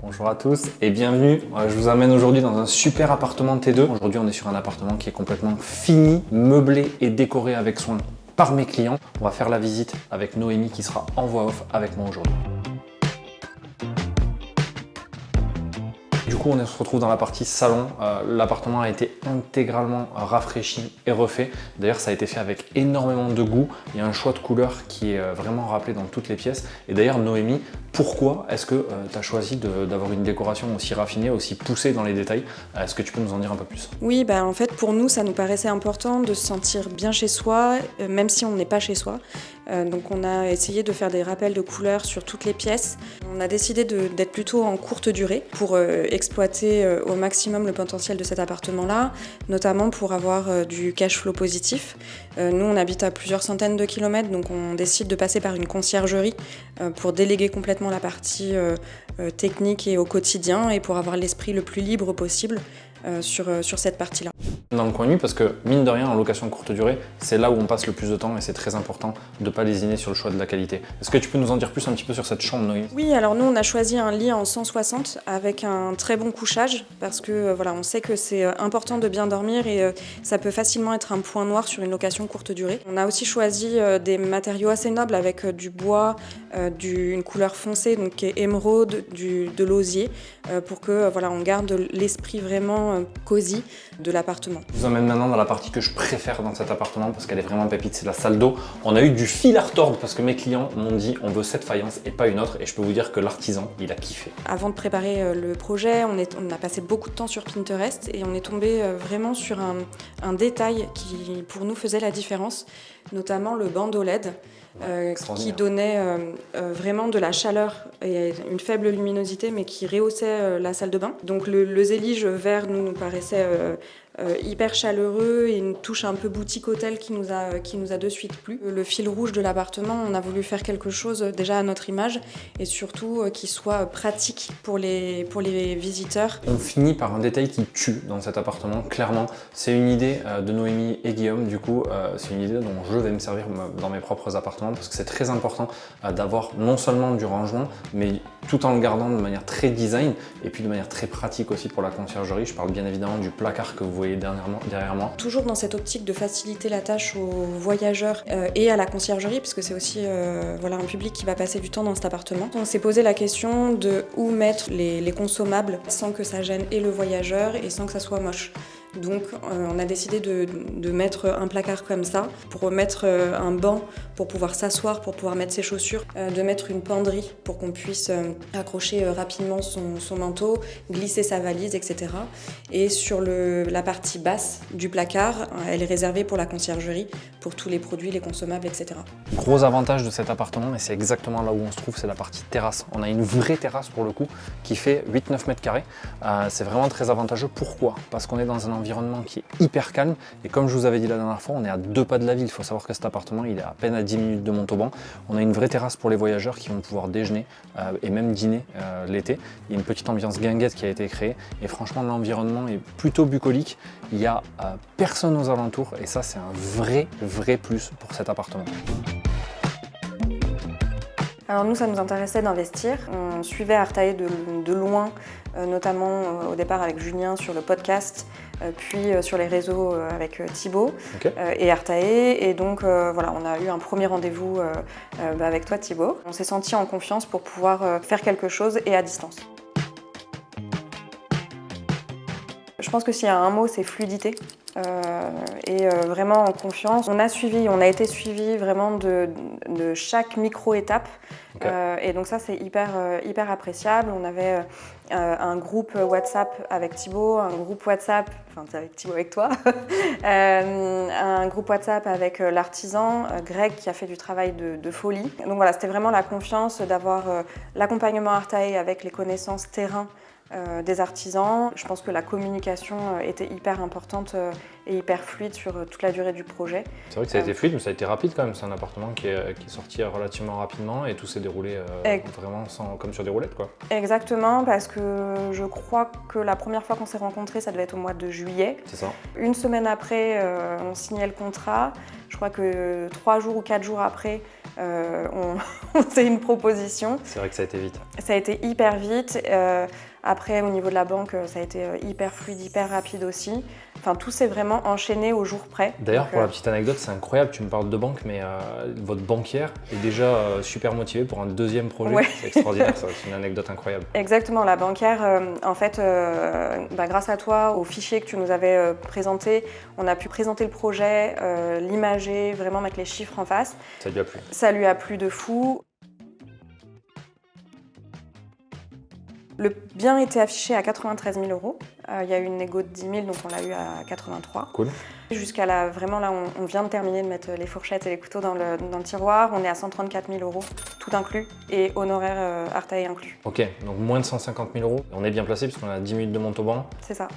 Bonjour à tous et bienvenue. Je vous amène aujourd'hui dans un super appartement T2. Aujourd'hui, on est sur un appartement qui est complètement fini, meublé et décoré avec soin par mes clients. On va faire la visite avec Noémie qui sera en voix off avec moi aujourd'hui. Du coup, on se retrouve dans la partie salon. L'appartement a été intégralement rafraîchi et refait. D'ailleurs, ça a été fait avec énormément de goût. Il y a un choix de couleurs qui est vraiment rappelé dans toutes les pièces. Et d'ailleurs, Noémie, pourquoi est-ce que tu as choisi d'avoir une décoration aussi raffinée, aussi poussée dans les détails? Est-ce que tu peux nous en dire un peu plus? Oui, en fait, pour nous, ça nous paraissait important de se sentir bien chez soi, même si on n'est pas chez soi. Donc on a essayé de faire des rappels de couleurs sur toutes les pièces. On a décidé d'être plutôt en courte durée pour exploiter au maximum le potentiel de cet appartement-là, notamment pour avoir du cash flow positif. Nous, on habite à plusieurs centaines de kilomètres, donc on décide de passer par une conciergerie pour déléguer complètement la partie technique et au quotidien et pour avoir l'esprit le plus libre possible sur cette partie-là. Dans le coin nu, parce que mine de rien, en location courte durée, c'est là où on passe le plus de temps et c'est très important de ne pas lésiner sur le choix de la qualité. Est-ce que tu peux nous en dire plus un petit peu sur cette chambre, Noémie? Oui, alors nous on a choisi un lit en 160 avec un très bon couchage parce que voilà, on sait que c'est important de bien dormir et ça peut facilement être un point noir sur une location courte durée. On a aussi choisi des matériaux assez nobles avec du bois, une couleur foncée donc qui est émeraude, de l'osier pour que voilà, on garde l'esprit vraiment cosy de l'appartement. Je vous emmène maintenant dans la partie que je préfère dans cet appartement parce qu'elle est vraiment pépite, c'est la salle d'eau. On a eu du fil à retordre parce que mes clients m'ont dit on veut cette faïence et pas une autre et je peux vous dire que l'artisan, il a kiffé. Avant de préparer le projet, on a passé beaucoup de temps sur Pinterest et on est tombé vraiment sur un détail qui pour nous faisait la différence, notamment le bandeau LED. Qui donnait vraiment de la chaleur et une faible luminosité mais qui rehaussait la salle de bain. Donc le zélige vert nous paraissait hyper chaleureux et une touche un peu boutique hôtel qui nous a de suite plu. Le fil rouge de l'appartement, on a voulu faire quelque chose déjà à notre image et surtout qui soit pratique pour les visiteurs. On finit par un détail qui tue dans cet appartement, clairement. C'est une idée de Noémie et Guillaume, du coup c'est une idée dont je vais me servir dans mes propres appartements parce que c'est très important d'avoir non seulement du rangement mais tout en le gardant de manière très design et puis de manière très pratique aussi pour la conciergerie. Je parle bien évidemment du placard que vous voyez derrière moi. Toujours dans cette optique de faciliter la tâche aux voyageurs et à la conciergerie, puisque c'est aussi voilà, un public qui va passer du temps dans cet appartement. On s'est posé la question de où mettre les consommables sans que ça gêne et le voyageur et sans que ça soit moche. Donc on a décidé de mettre un placard comme ça, pour mettre un banc pour pouvoir s'asseoir, pour pouvoir mettre ses chaussures, de mettre une penderie pour qu'on puisse accrocher rapidement son manteau, glisser sa valise, etc. Et sur la partie basse du placard, elle est réservée pour la conciergerie, pour tous les produits, les consommables, etc. Gros avantage de cet appartement, et c'est exactement là où on se trouve, c'est la partie terrasse. On a une vraie terrasse pour le coup, qui fait 8-9 mètres carrés. C'est vraiment très avantageux. Pourquoi? Parce qu'on est dans un environnement qui est hyper calme et comme je vous avais dit la dernière fois, on est à 2 pas de la ville. Il faut savoir que cet appartement il est à peine à 10 minutes de Montauban. On a une vraie terrasse pour les voyageurs qui vont pouvoir déjeuner et même dîner l'été. Il y a une petite ambiance guinguette qui a été créée et franchement l'environnement est plutôt bucolique. Il n'y a personne aux alentours et ça c'est un vrai plus pour cet appartement. Alors nous, ça nous intéressait d'investir. On suivait Artae de loin, notamment au départ avec Julien sur le podcast, puis sur les réseaux avec Thibaut et Artae. Et donc voilà, on a eu un premier rendez-vous avec toi Thibaut. On s'est senti en confiance pour pouvoir faire quelque chose et à distance. Je pense que s'il y a un mot, c'est fluidité. Et vraiment en confiance. On a été suivi vraiment de chaque micro-étape. Et donc ça, c'est hyper appréciable. On avait un groupe WhatsApp avec Thibaut, un groupe WhatsApp, enfin avec Thibaut avec toi, un groupe WhatsApp avec l'artisan, Greg, qui a fait du travail de folie. Donc voilà, c'était vraiment la confiance d'avoir l'accompagnement Artae avec les connaissances terrain des artisans. Je pense que la communication était hyper importante et hyper fluide sur toute la durée du projet. C'est vrai que ça a été fluide, mais ça a été rapide quand même. C'est un appartement qui est sorti relativement rapidement et tout s'est déroulé vraiment comme sur des roulettes, quoi. Exactement, parce que je crois que la première fois qu'on s'est rencontrés, ça devait être au mois de juillet. C'est ça. Une semaine après, on signait le contrat. Je crois que 3 jours ou 4 jours après, on faisait une proposition. C'est vrai que ça a été vite. Ça a été hyper vite. Après, au niveau de la banque, ça a été hyper fluide, hyper rapide aussi. Enfin, tout s'est vraiment enchaîné au jour près. D'ailleurs, pour la petite anecdote, c'est incroyable, tu me parles de banque, mais votre banquière est déjà super motivée pour un deuxième projet. Ouais. C'est extraordinaire, ça, c'est une anecdote incroyable. Exactement, la banquière, en fait, grâce à toi, au fichier que tu nous avais présenté, on a pu présenter le projet, l'imager, vraiment mettre les chiffres en face. Ça lui a plu. Ça lui a plu de fou. Le bien était affiché à 93 000 €. Il y a eu une négo de 10 000, donc on l'a eu à 83. Cool. Jusqu'à là, vraiment là, on vient de terminer de mettre les fourchettes et les couteaux dans le tiroir. On est à 134 000 €, tout inclus, et honoraires Artae inclus. Ok, donc moins de 150 000 €. On est bien placé puisqu'on a 10 minutes de Montauban. C'est ça.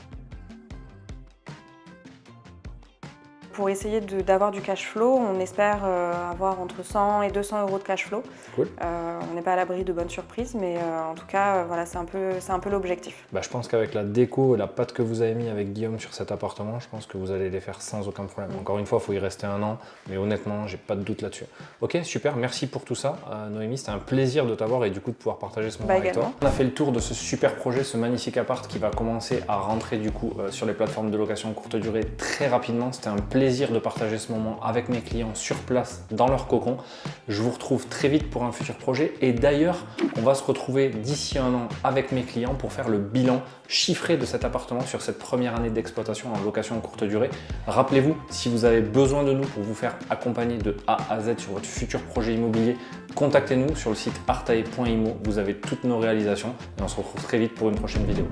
Pour essayer d'avoir du cash flow, on espère avoir entre 100 et 200 € de cash flow. Cool. On n'est pas à l'abri de bonnes surprises, mais en tout cas, voilà, c'est un peu l'objectif. Bah, je pense qu'avec la déco et la patte que vous avez mis avec Guillaume sur cet appartement, je pense que vous allez les faire sans aucun problème. Encore une fois, il faut y rester 1 an, mais honnêtement, j'ai pas de doute là-dessus. Ok, super, merci pour tout ça. Noémie, c'était un plaisir de t'avoir et du coup de pouvoir partager ce moment avec toi. On a fait le tour de ce super projet, ce magnifique appart qui va commencer à rentrer du coup sur les plateformes de location courte durée très rapidement. C'était un plaisir de partager ce moment avec mes clients sur place, dans leur cocon. Je vous retrouve très vite pour un futur projet et d'ailleurs, on va se retrouver d'ici 1 an avec mes clients pour faire le bilan chiffré de cet appartement sur cette première année d'exploitation en location courte durée. Rappelez-vous, si vous avez besoin de nous pour vous faire accompagner de A à Z sur votre futur projet immobilier, contactez-nous sur le site artae.imo. Vous avez toutes nos réalisations et on se retrouve très vite pour une prochaine vidéo.